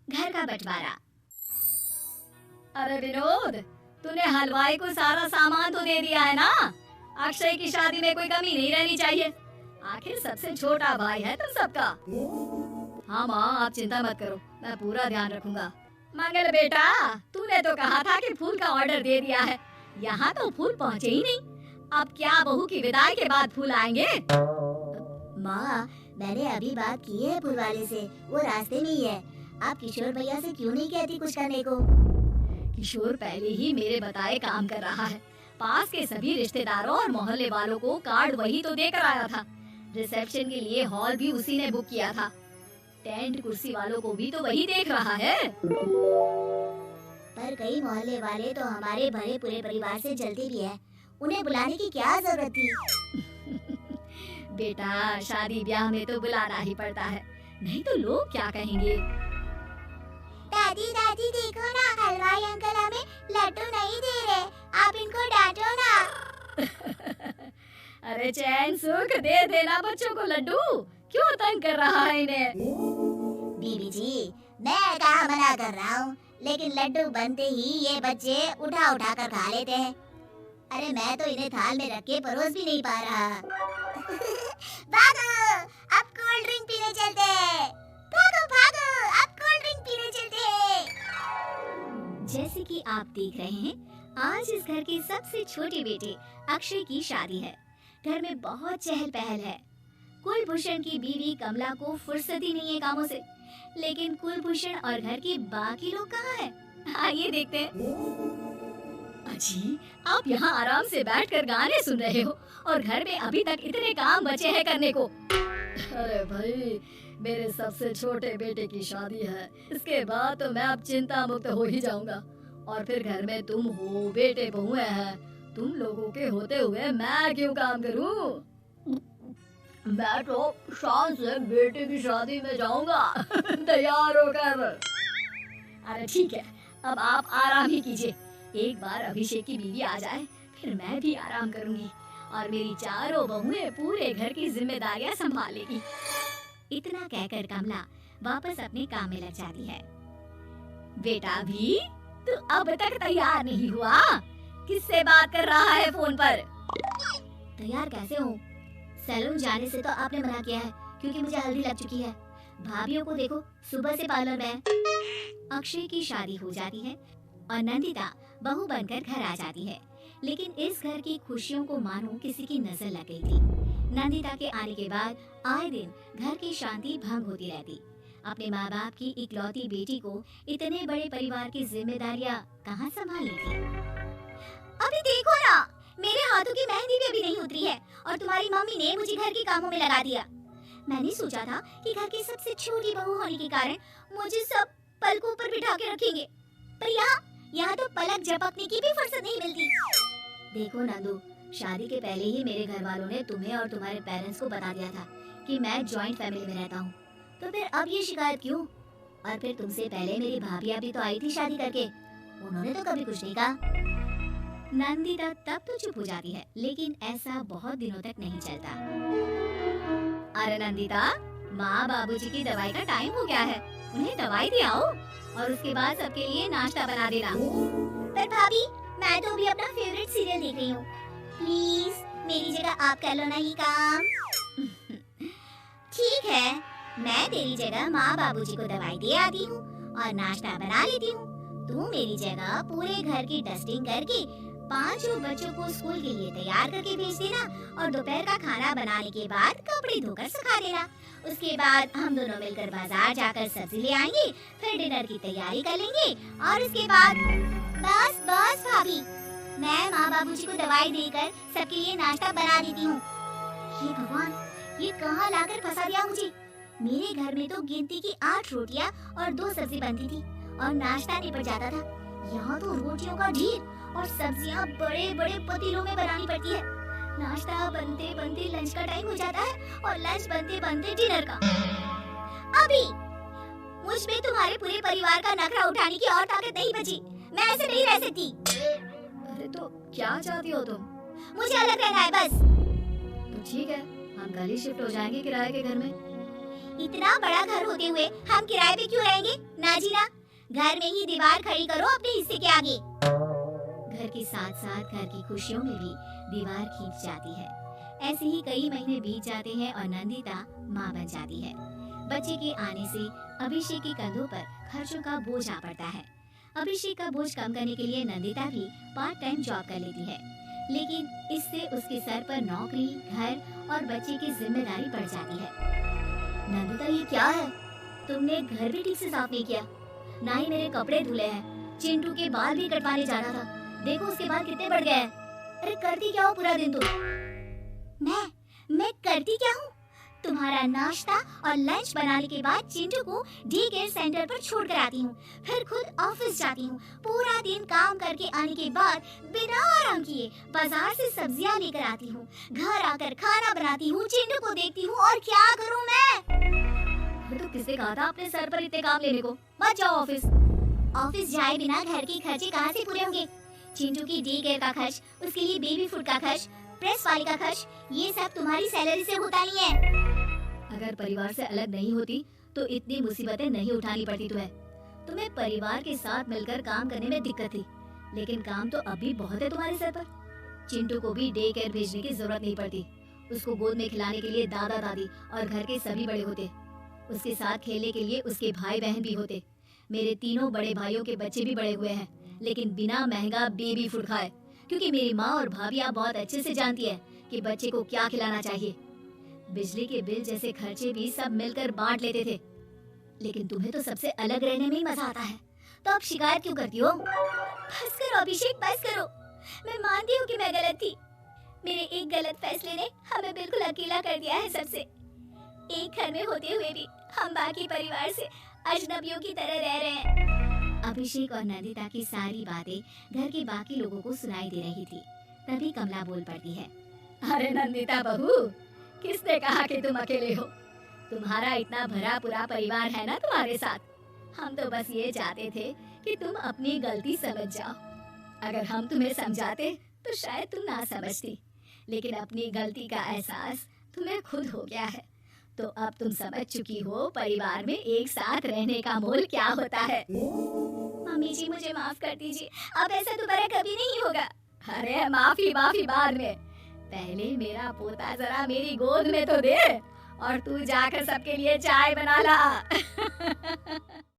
घर का बंटवारा। अरे विनोद, तूने हलवाई को सारा सामान तो दे दिया है ना? अक्षय की शादी में कोई कमी नहीं रहनी चाहिए। आखिर सबसे छोटा भाई है तुम सबका। हाँ माँ, आप चिंता मत करो, मैं पूरा ध्यान रखूंगा। मंगल बेटा, तूने तो कहा था कि फूल का ऑर्डर दे दिया है, यहाँ तो फूल पहुँचे ही नहीं। अब क्या बहू की विदाई के बाद फूल आएंगे? माँ, मैंने अभी बात की है फूल वाले से, वो रास्ते में ही है। आप किशोर भैया से क्यों नहीं कहती कुछ करने को? किशोर पहले ही मेरे बताए काम कर रहा है। पास के सभी रिश्तेदारों और मोहल्ले वालों को कार्ड वही तो देकर आया था। रिसेप्शन के लिए हॉल भी उसी ने बुक किया था। टेंट कुर्सी वालों को भी तो वही देख रहा है। पर कई मोहल्ले वाले तो हमारे भरे पूरे परिवार से जलते भी है, उन्हें बुलाने की क्या जरूरत थी? बेटा, शादी ब्याह में तो बुलाना ही पड़ता है, नहीं तो लोग क्या कहेंगे? दादी दादी देखो ना, हलवाई अंकल हमें लड्डू नहीं दे रहे, आप इनको डांटो ना। अरे चैन सुख दे देना बच्चों को लड्डू, क्यों तंग कर रहा है इन्हें? बीबी जी, मैं कहाँ मना कर रहा हूँ, लेकिन लड्डू बनते ही ये बच्चे उठा उठा कर खा लेते हैं। अरे मैं तो इन्हें थाल में रख के परोस भी नहीं पा रहा। भागो, अब कोल्ड ड्रिंक पीने चलते हैं। भागो भागो, अब कोल्ड ड्रिंक पीने चलते हैं। जैसे कि आप देख रहे हैं, आज इस घर के सबसे छोटे बेटे अक्षय की शादी है। घर में बहुत चहल पहल है। कुलभूषण की बीवी कमला को फुर्सत ही नहीं है कामों से, लेकिन कुलभूषण और घर के बाकी लोग कहाँ हैं? आइए देखते हैं। अजी, आप यहाँ आराम से बैठकर गाने सुन रहे हो और घर में अभी तक इतने काम बचे हैं करने को। अरे भाई, मेरे सबसे छोटे बेटे की शादी है, इसके बाद तो मैं अब चिंता मुक्त हो ही जाऊंगा। और फिर घर में तुम हो, बेटे बहुएं हैं, तुम लोगों के होते हुए मैं क्यों काम करूं? मैं तो शान से बेटे की शादी में जाऊंगा तैयार होकर। अरे ठीक है, अब आप आराम ही कीजिए। एक बार अभिषेक की बीवी आ जाए, फिर मैं भी आराम करूंगी और मेरी चारों बहुएं पूरे घर की जिम्मेदारियां संभालेगी। इतना कहकर कमला वापस अपने काम में लग जाती है। बेटा भी, तू अब तक तैयार नहीं हुआ? किससे बात कर रहा है फोन पर? तैयार कैसे हूँ? सैलून जाने से तो आपने मना किया है, क्योंकि मुझे हल्दी लग चुकी है। भाभीयों को देखो, सुबह से पार्लर में है। अक्षय की शादी हो जाती है और नंदिता बहू बनकर घर आ जाती है, लेकिन इस घर की खुशियों को मानो किसी की नजर लग गई थी। नंदिता के आने के बाद आए दिन घर की शांति भंग होती रहती। अपने माँ बाप की इकलौती बेटी को इतने बड़े परिवार की जिम्मेदारियाँ कहाँ संभालनी थी? अभी देखो ना, मेरे हाथों की मेहंदी भी अभी नहीं उतरी है और तुम्हारी मम्मी ने मुझे घर के कामों में लगा दिया। मैंने सोचा था कि घर की सबसे छोटी बहू होने के कारण मुझे सब पलकों पर बिठा के रखेंगे, पर यहाँ तो पलक झपकने की भी फुर्सत नहीं मिलती। देखो नंदू, शादी के पहले ही मेरे घर वालों ने तुम्हें और तुम्हारे पेरेंट्स को बता दिया था कि मैं जॉइंट फैमिली में रहता हूँ, तो फिर अब ये शिकायत क्यों? और फिर तुमसे पहले मेरी भाभी भी तो आई थी शादी करके, उन्होंने तो कभी कुछ नहीं कहा। नंदिता तब तो चुप हो जाती है, लेकिन ऐसा बहुत दिनों तक नहीं चलता। अरे नंदिता, माँ बाबूजी की दवाई का टाइम हो गया है, उन्हें दवाई दे आओ और उसके बाद सबके लिए नाश्ता बना देना। पर भाभी, मैं तो अभी अपना फेवरेट सीरियल देख रही हूँ, प्लीज मेरी जगह आप कर लो ना ये काम। ठीक है, मैं तेरी जगह माँ बाबूजी को दवाई दे आती हूँ और नाश्ता बना लेती हूँ। तू मेरी जगह पूरे घर की डस्टिंग करके 5 बच्चों को स्कूल के लिए तैयार करके भेज देना और दोपहर का खाना बनाने के बाद कपड़े धोकर सुखा देना। उसके बाद हम दोनों मिलकर बाजार जाकर सब्जी ले आएंगे, फिर डिनर की तैयारी कर लेंगे और उसके बाद बस बस भाभी, मैं माँ बाबूजी को दवाई देकर सबके लिए नाश्ता बना देती हूँ। हे भगवान, ये कहाँ लाकर फंसा दिया मुझे। मेरे घर में तो गिनती की 8 रोटियाँ और 2 सब्जी बनती थी और नाश्ता निपट जाता था। यहाँ तो रोटियों का ढेर और सब्जियाँ बड़े बड़े पतीलों में बनानी पड़ती है। नाश्ता बनते बनते लंच का टाइम हो जाता है और लंच बनते बनते डिनर का। अभी मुझ में तुम्हारे पूरे परिवार का नखरा उठाने की और ताकत नहीं बची। मैं ऐसे नहीं रह सकती। अरे तो क्या चाहती हो तुम? मुझे अलग रहना है बस। तो ठीक है, हम कल ही शिफ्ट हो जाएंगे किराए के घर में। इतना बड़ा घर होते हुए हम किराए पे क्यों रहेंगे? ना जी ना, घर में ही दीवार खड़ी करो अपने हिस्से के आगे। घर के साथ साथ घर की खुशियों में भी दीवार खींच जाती है। ऐसे ही कई महीने बीत जाते हैं और नंदिता माँ बन जाती है। बच्चे के आने से अभिषेक के कंधों पर खर्चों का बोझ आ पड़ता है। अभिषेक का बोझ कम करने के लिए नंदिता भी पार्ट टाइम जॉब कर लेती है, लेकिन इससे उसके सर पर नौकरी, घर और बच्चे की जिम्मेदारी बढ़ जाती है। नंदिता, ये क्या है? तुमने घर भी ठीक से साफ नहीं किया, ना ही मेरे कपड़े धुले हैं। चिंटू के बाल भी कटवाने जाना था, देखो उसके बाल कितने बढ़ गए हैं। अरे करती क्या हो पूरा दिन तुम? मैं करती क्या हूँ? तुम्हारा नाश्ता और लंच बनाने के बाद चिंटू को डे केयर सेंटर पर छोड़ कर आती हूँ, फिर खुद ऑफिस जाती हूँ। पूरा दिन काम करके आने के बाद बिना आराम किए बाजार से सब्जियाँ लेकर आती हूँ, घर आकर खाना बनाती हूँ, चिंटू को देखती हूँ, और क्या करूँ मैं? तो किसने कहा था अपने सर पर इतने काम लेने को? मत जाओ ऑफिस। ऑफिस जाए बिना घर के खर्चे कहाँ से पूरे होंगे? चिंटू की डे केयर का खर्च, उसके लिए बेबी फूड का खर्च, प्रेस वाले का खर्च, ये सब तुम्हारी सैलरी से होता नहीं है। अगर परिवार से अलग नहीं होती तो इतनी मुसीबतें नहीं उठानी पड़ती तुम्हें परिवार के साथ मिलकर काम करने में दिक्कत थी, लेकिन काम तो अभी बहुत है तुम्हारे सर पर। चिंटू को भी डे केयर भेजने की जरूरत नहीं पड़ती, उसको गोद में खिलाने के लिए दादा दादी और घर के सभी बड़े होते, उसके साथ खेलने के लिए उसके भाई बहन भी होते। मेरे तीनों बड़े भाइयों के बच्चे भी बड़े हुए हैं, लेकिन बिना महंगा बेबी फूड खाए, क्योंकि मेरी माँ और भाभियाँ बहुत अच्छे से जानती है कि बच्चे को क्या खिलाना चाहिए। बिजली के बिल जैसे खर्चे भी सब मिलकर बांट लेते थे, लेकिन तुम्हें तो सबसे अलग रहने में ही मजा आता है, तो अब शिकायत क्यों करती हो? बस करो अभिषेक, बस करो। मैं मानती हूँ कि मैं गलत थी। मेरे एक गलत फैसले ने हमें बिल्कुल अकेला कर दिया है सबसे। एक घर में होते हुए भी हम बाकी परिवार से अजनबियों की तरह रह रहे हैं। अभिषेक और नंदिता की सारी बातें घर के बाकी लोगों को सुनाई दे रही थी। तभी कमला बोल पड़ती है, अरे नंदिता बहू, किसने कहा कि तुम अकेले हो? तुम्हारा इतना भरा पूरा परिवार है ना तुम्हारे साथ। हम तो बस ये चाहते थे कि तुम अपनी गलती समझ जाओ। अगर हम तुम्हें समझाते तो शायद तुम ना समझती, लेकिन अपनी गलती का एहसास तुम्हें खुद हो गया है, तो अब तुम समझ चुकी हो परिवार में एक साथ रहने का मोल क्या होता है। मम्मी जी, मुझे माफ कर दीजिए, अब ऐसा दोबारा कभी नहीं होगा। अरे माफी बाद में, पहले मेरा पोता जरा मेरी गोद में तो दे, और तू जाकर सबके लिए चाय बना ला।